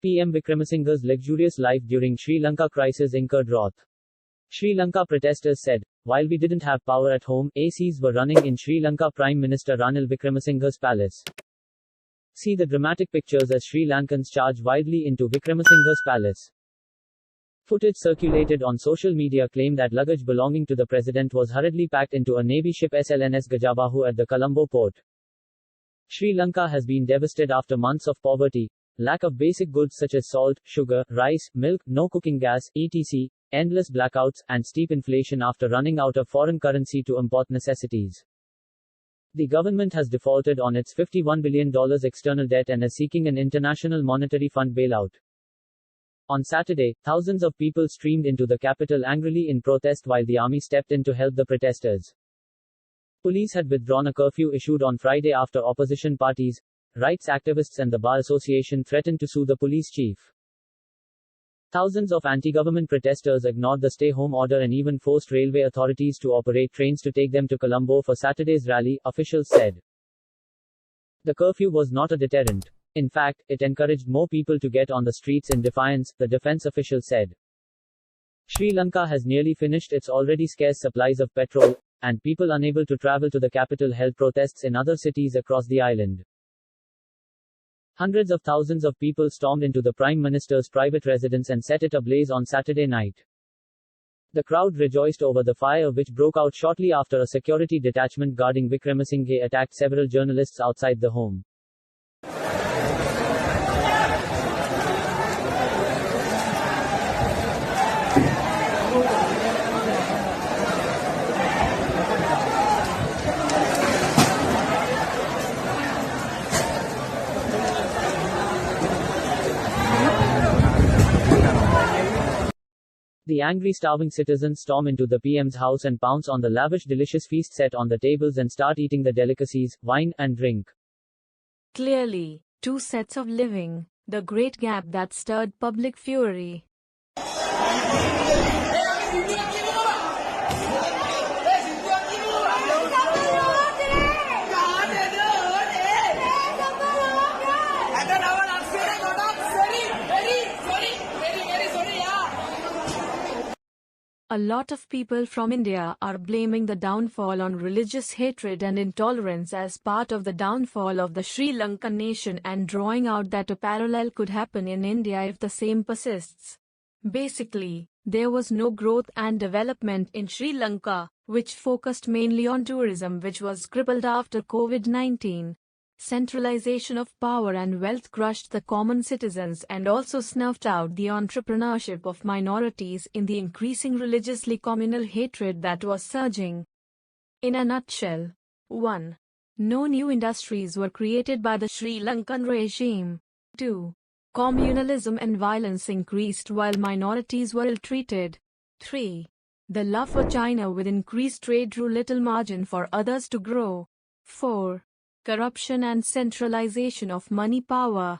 PM Wickremesinghe's luxurious life during Sri Lanka crisis incurred wrath. Sri Lanka protesters said, while we didn't have power at home, ACs were running in Sri Lanka Prime Minister Ranil Wickremesinghe's palace. See the dramatic pictures as Sri Lankans charge wildly into Wickremesinghe's palace. Footage circulated on social media claimed that luggage belonging to the president was hurriedly packed into a Navy ship SLNS Gajabahu at the Colombo port. Sri Lanka has been devastated after months of poverty, lack of basic goods such as salt, sugar, rice, milk, no cooking gas, etc., endless blackouts, and steep inflation after running out of foreign currency to import necessities. The government has defaulted on its $51 billion external debt and is seeking an International Monetary Fund bailout. On Saturday, thousands of people streamed into the capital angrily in protest while the army stepped in to help the protesters. Police had withdrawn a curfew issued on Friday after opposition parties, rights activists and the Bar Association threatened to sue the police chief. Thousands of anti-government protesters ignored the stay-home order and even forced railway authorities to operate trains to take them to Colombo for Saturday's rally, officials said. The curfew was not a deterrent. In fact, it encouraged more people to get on the streets in defiance, the defense official said. Sri Lanka has nearly finished its already scarce supplies of petrol, and people unable to travel to the capital held protests in other cities across the island. Hundreds of thousands of people stormed into the Prime Minister's private residence and set it ablaze on Saturday night. The crowd rejoiced over the fire which broke out shortly after a security detachment guarding Wickremesinghe attacked several journalists outside the home. The angry starving citizens storm into the PM's house and pounce on the lavish delicious feast set on the tables and start eating the delicacies, wine and drink. Clearly, two sets of living, the great gap that stirred public fury. A lot of people from India are blaming the downfall on religious hatred and intolerance as part of the downfall of the Sri Lankan nation and drawing out that a parallel could happen in India if the same persists. Basically, there was no growth and development in Sri Lanka, which focused mainly on tourism, which was crippled after COVID-19. Centralization of power and wealth crushed the common citizens and also snuffed out the entrepreneurship of minorities in the increasing religiously communal hatred that was surging. In a nutshell, 1. No new industries were created by the Sri Lankan regime. 2. Communalism and violence increased while minorities were ill-treated. 3. The love for China with increased trade drew little margin for others to grow. 4. Corruption and centralization of money power.